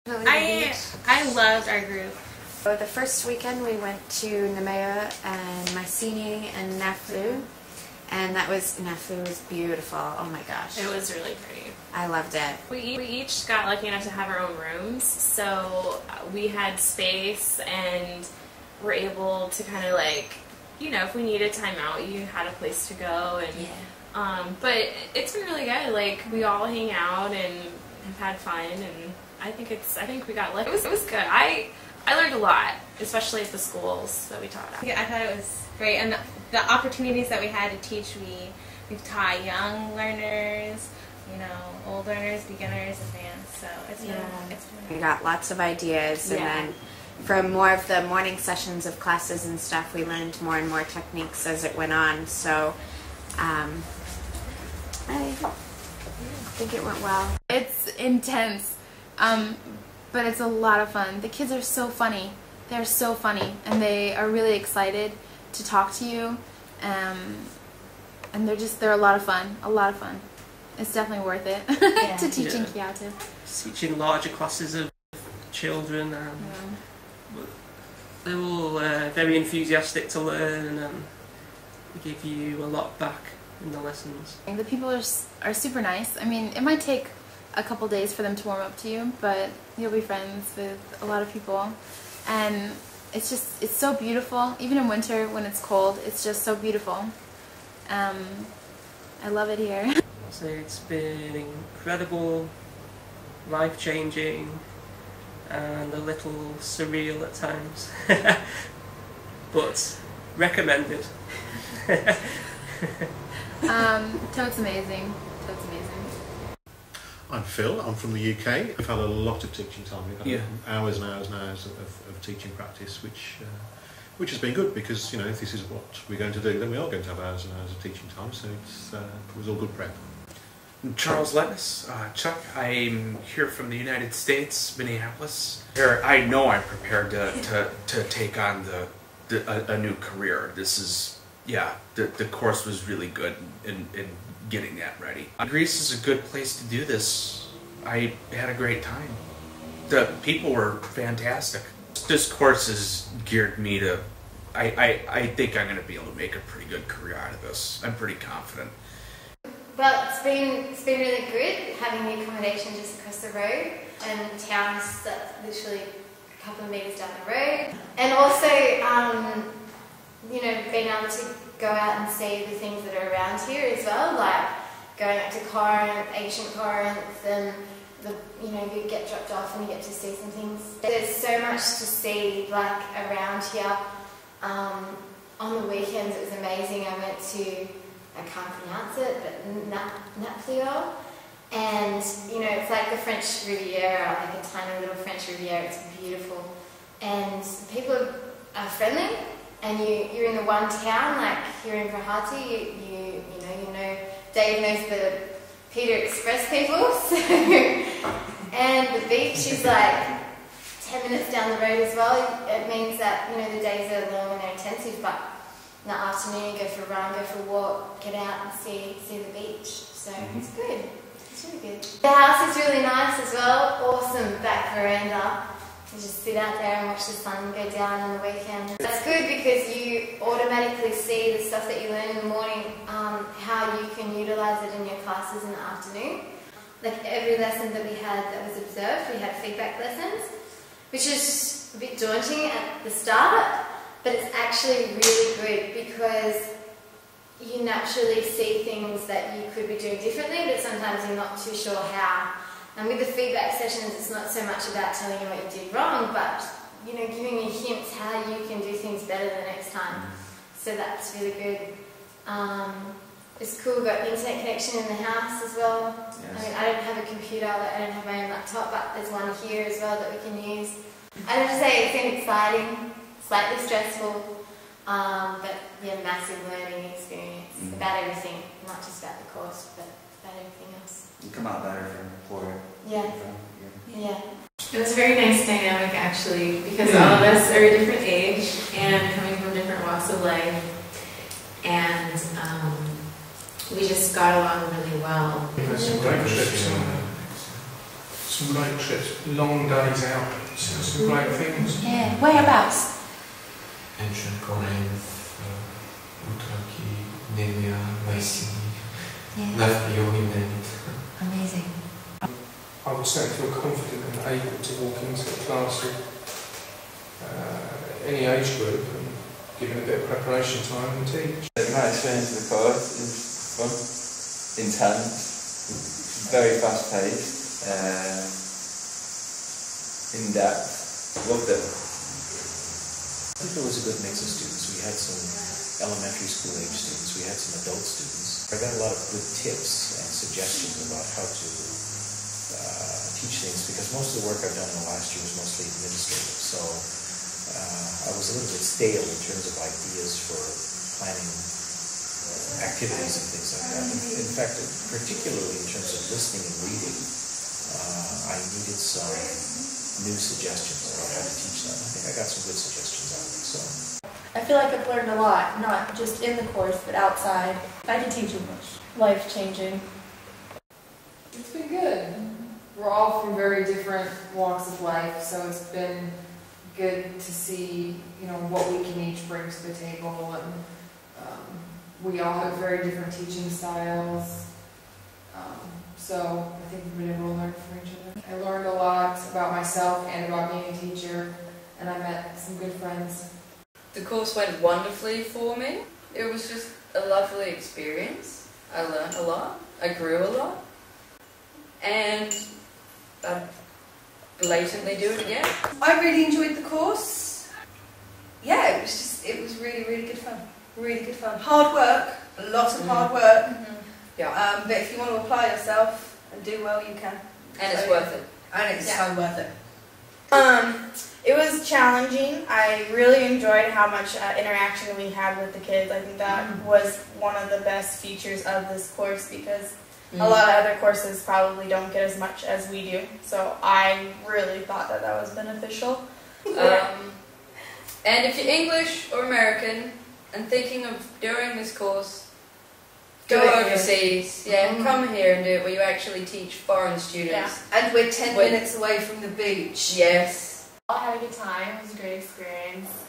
I loved our group. So the first weekend we went to Nemea and Mycenae and Naflu, and Naflu was beautiful. Oh my gosh. It was really pretty. I loved it. We each got lucky enough to have our own rooms, so we had space and were able to kind of like, you know, if we needed time out, you had a place to go. And yeah. But it's been really good. Like, we all hang out and have had fun, and I think we got lucky. It was good. I learned a lot, especially at the schools that we taught at. Yeah, I thought it was great, and the opportunities that we had to teach, we've taught young learners, you know, old learners, beginners, advanced. So it's been We got lots of ideas, and then from more of the morning sessions of classes and stuff, we learned more and more techniques as it went on. So I think it went well. It's intense, but it's a lot of fun. The kids are so funny. They're so funny, and they are really excited to talk to you, and they're a lot of fun. A lot of fun. It's definitely worth it to teach in Kyoto. Teaching larger classes of children, they're all very enthusiastic to learn, and give you a lot back in the lessons. The people are super nice. I mean, it might take a couple days for them to warm up to you, but you'll be friends with a lot of people, and it's so beautiful. Even in winter when it's cold, it's just so beautiful. I love it here. So it's been incredible, life-changing, and a little surreal at times, but recommended. Toad's amazing. Toad's amazing. I'm Phil. I'm from the UK. We've had a lot of teaching time. We've had hours and hours and hours of teaching practice, which has been good, because, you know, if this is what we're going to do, then we are going to have hours and hours of teaching time. So it was all good prep. Charles Lettis, Chuck. I'm here from the United States, Minneapolis. I know I'm prepared to take on a new career. This is, the course was really good in getting that ready. Greece is a good place to do this. I had a great time. The people were fantastic. This course has geared me to, I think I'm going to be able to make a pretty good career out of this. I'm pretty confident. Well, it's been really good having the accommodation just across the road, and towns that's literally a couple of metres down the road. And also, you know, being able to go out and see the things that are around here as well, like going up to Corinth, ancient Corinth, and you know, you get dropped off and you get to see some things. There's so much to see, like, around here. On the weekends it was amazing. I went to, I can't pronounce it, but Naples, and you know, it's like the French Riviera, like a tiny little French Riviera. It's beautiful, and people are friendly, and you're in the one town, like here in Prahati, you know, Dave knows the Peter Express people, so, and the beach is like 10 minutes down the road as well. It means that, you know, the days are long and they're intensive, but in the afternoon, go for a run, go for a walk, get out and see the beach. So it's good. It's really good. The house is really nice as well. Awesome back veranda. You just sit out there and watch the sun go down on the weekend. That's good because you automatically see the stuff that you learn in the morning, how you can utilise it in your classes in the afternoon. Like every lesson that we had that was observed, we had feedback lessons, which is a bit daunting at the start. But it's actually really good because you naturally see things that you could be doing differently, but sometimes you're not too sure how. And with the feedback sessions, it's not so much about telling you what you did wrong, but, you know, giving you hints how you can do things better the next time. So that's really good. It's cool, we've got internet connection in the house as well. Yes. I mean, I don't have a computer, I don't have my own laptop, but there's one here as well that we can use. I have to say, it's been exciting. Slightly stressful, but yeah, massive learning experience about everything, not just about the course, but about everything else. You come out better from Florida. Yeah. It was a very nice dynamic, actually, because all of us are a different age and coming from different walks of life, and we just got along really well. some great trips, long days out, some great things. Yeah, whereabouts? Ancient Corinth, Utraki, Nemea, Mycenae, Nafplion. Amazing. I would say I feel confident and able to walk into a class of any age group and given a bit of preparation time and teach. My experience of the course is fun, intense, very fast paced, in depth. Loved it. I think there was a good mix of students. We had some elementary school age students, we had some adult students. I got a lot of good tips and suggestions about how to teach things, because most of the work I've done in the last year was mostly administrative. So I was a little bit stale in terms of ideas for planning activities and things like that. In fact, particularly in terms of listening and reading, I needed some new suggestions about how to teach that. I think I got some good suggestions out of it. So I feel like I've learned a lot, not just in the course, but outside. I can teach English. Life-changing. It's been good. We're all from very different walks of life, so it's been good to see, what we can each bring to the table, and we all have very different teaching styles. So I think we've been able to learn from each other. I learned a lot about myself and about being a teacher, and I met some good friends. The course went wonderfully for me. It was just a lovely experience. I learned a lot. I grew a lot. And I'd blatantly do it again. I really enjoyed the course. Yeah, it was really, really good fun. Really good fun. Hard work, a lot of hard work. Yeah. But if you want to apply yourself and do well, you can. And it's worth it. And it's so worth it. It was challenging. I really enjoyed how much interaction we had with the kids. I think that was one of the best features of this course, because a lot of other courses probably don't get as much as we do. So I really thought that was beneficial. And if you're English or American and thinking of doing this course, go overseas. Yeah, come here and do it where you actually teach foreign students. Yeah. And we're 10 minutes away from the beach. Yes. I had a good time. It was a great experience.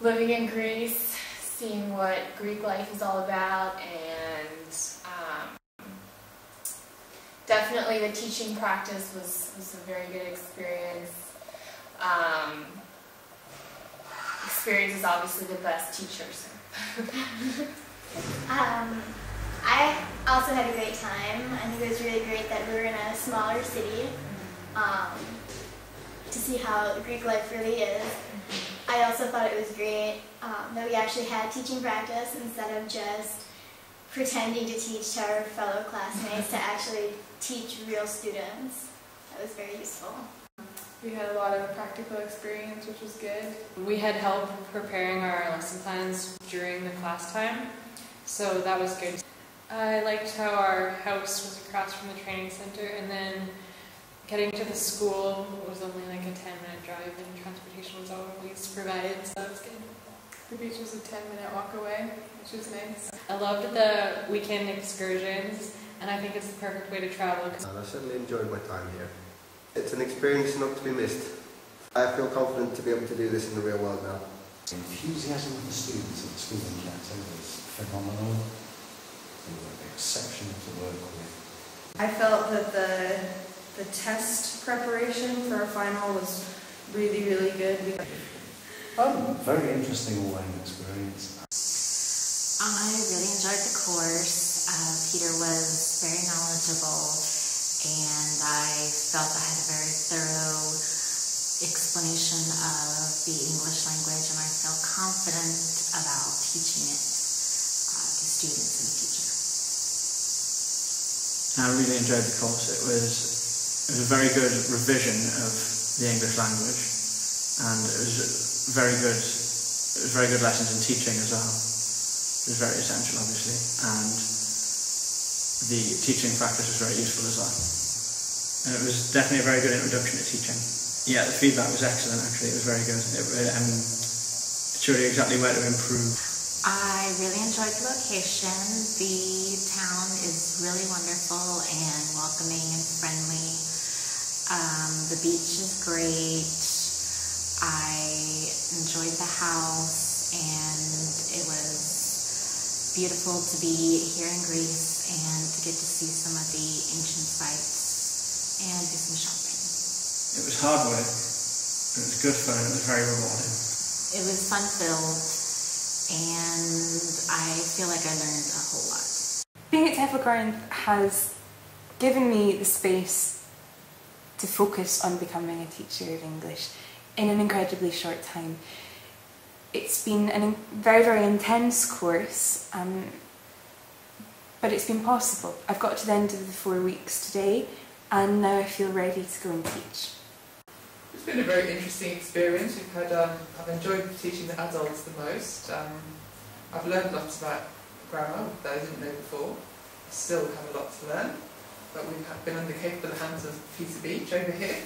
Living in Greece, seeing what Greek life is all about, and definitely the teaching practice was a very good experience. Experience is obviously the best teacher. So. I also had a great time. I think it was really great that we were in a smaller city to see how Greek life really is. I also thought it was great that we actually had teaching practice instead of just pretending to teach to our fellow classmates, to actually teach real students. That was very useful. We had a lot of practical experience, which was good. We had help preparing our lesson plans during the class time, so that was good. I liked how our house was across from the training center, and then getting to the school was only like a 10-minute drive, and transportation was always provided, so that was good. The beach was a 10-minute walk away, which was nice. I loved the weekend excursions, and I think it's the perfect way to travel. I certainly enjoyed my time here. It's an experience not to be missed. I feel confident to be able to do this in the real world now. The enthusiasm of the students at the school in Canton was phenomenal. They were exceptional to work with. I felt that the test preparation for our final was really, really good. Very interesting all-round experience. I really enjoyed the course. Peter was very knowledgeable, and I felt I had a very thorough explanation of the English language, and I felt confident about teaching it to students in the future. I really enjoyed the course. It was a very good revision of the English language, and it was very good lessons in teaching as well. It was very essential, obviously, and the teaching practice was very useful as well. And it was definitely a very good introduction to teaching. Yeah, the feedback was excellent, actually. It was very good. It showed you exactly where to improve. I really enjoyed the location. The town is really wonderful and welcoming and friendly. The beach is great. I enjoyed the house, and it was beautiful to be here in Greece and to get to see some of the ancient sites and do some shopping. It was hard work, but it was good fun and it was very rewarding. It was fun-filled, and I feel like I learned a whole lot. Being at TEFL Corinth has given me the space to focus on becoming a teacher of English in an incredibly short time. It's been a very, very intense course, but it's been possible. I've got to the end of the 4 weeks today, and now I feel ready to go and teach. It's been a very interesting experience. We've had, I've enjoyed teaching the adults the most. I've learned lots about grammar that I didn't know before. I still have a lot to learn, but we've been in the capable hands of Peter Beach over here,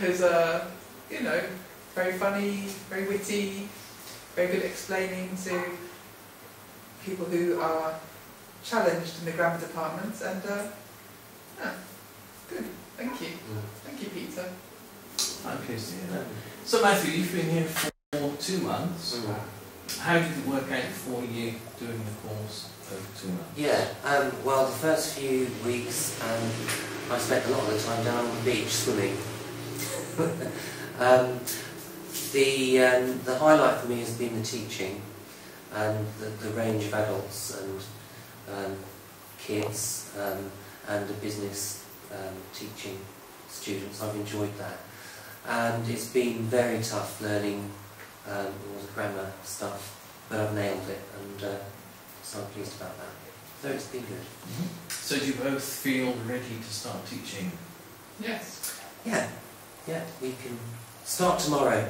who's you know, very funny, very witty, very good at explaining to people who are challenged in the grammar department, and yeah, good. Thank you. Thank you, Peter. I'm pleased to hear that. So Matthew, you've been here for 2 months. How did it work out for you doing the course over 2 months? Yeah, well, the first few weeks I spent a lot of the time down on the beach swimming. The highlight for me has been the teaching and the range of adults and kids and the business teaching students. I've enjoyed that, and it's been very tough learning all the grammar stuff, but I've nailed it, and so I'm pleased about that. So it's been good. So do you both feel ready to start teaching? Yes. Yeah, we can start tomorrow.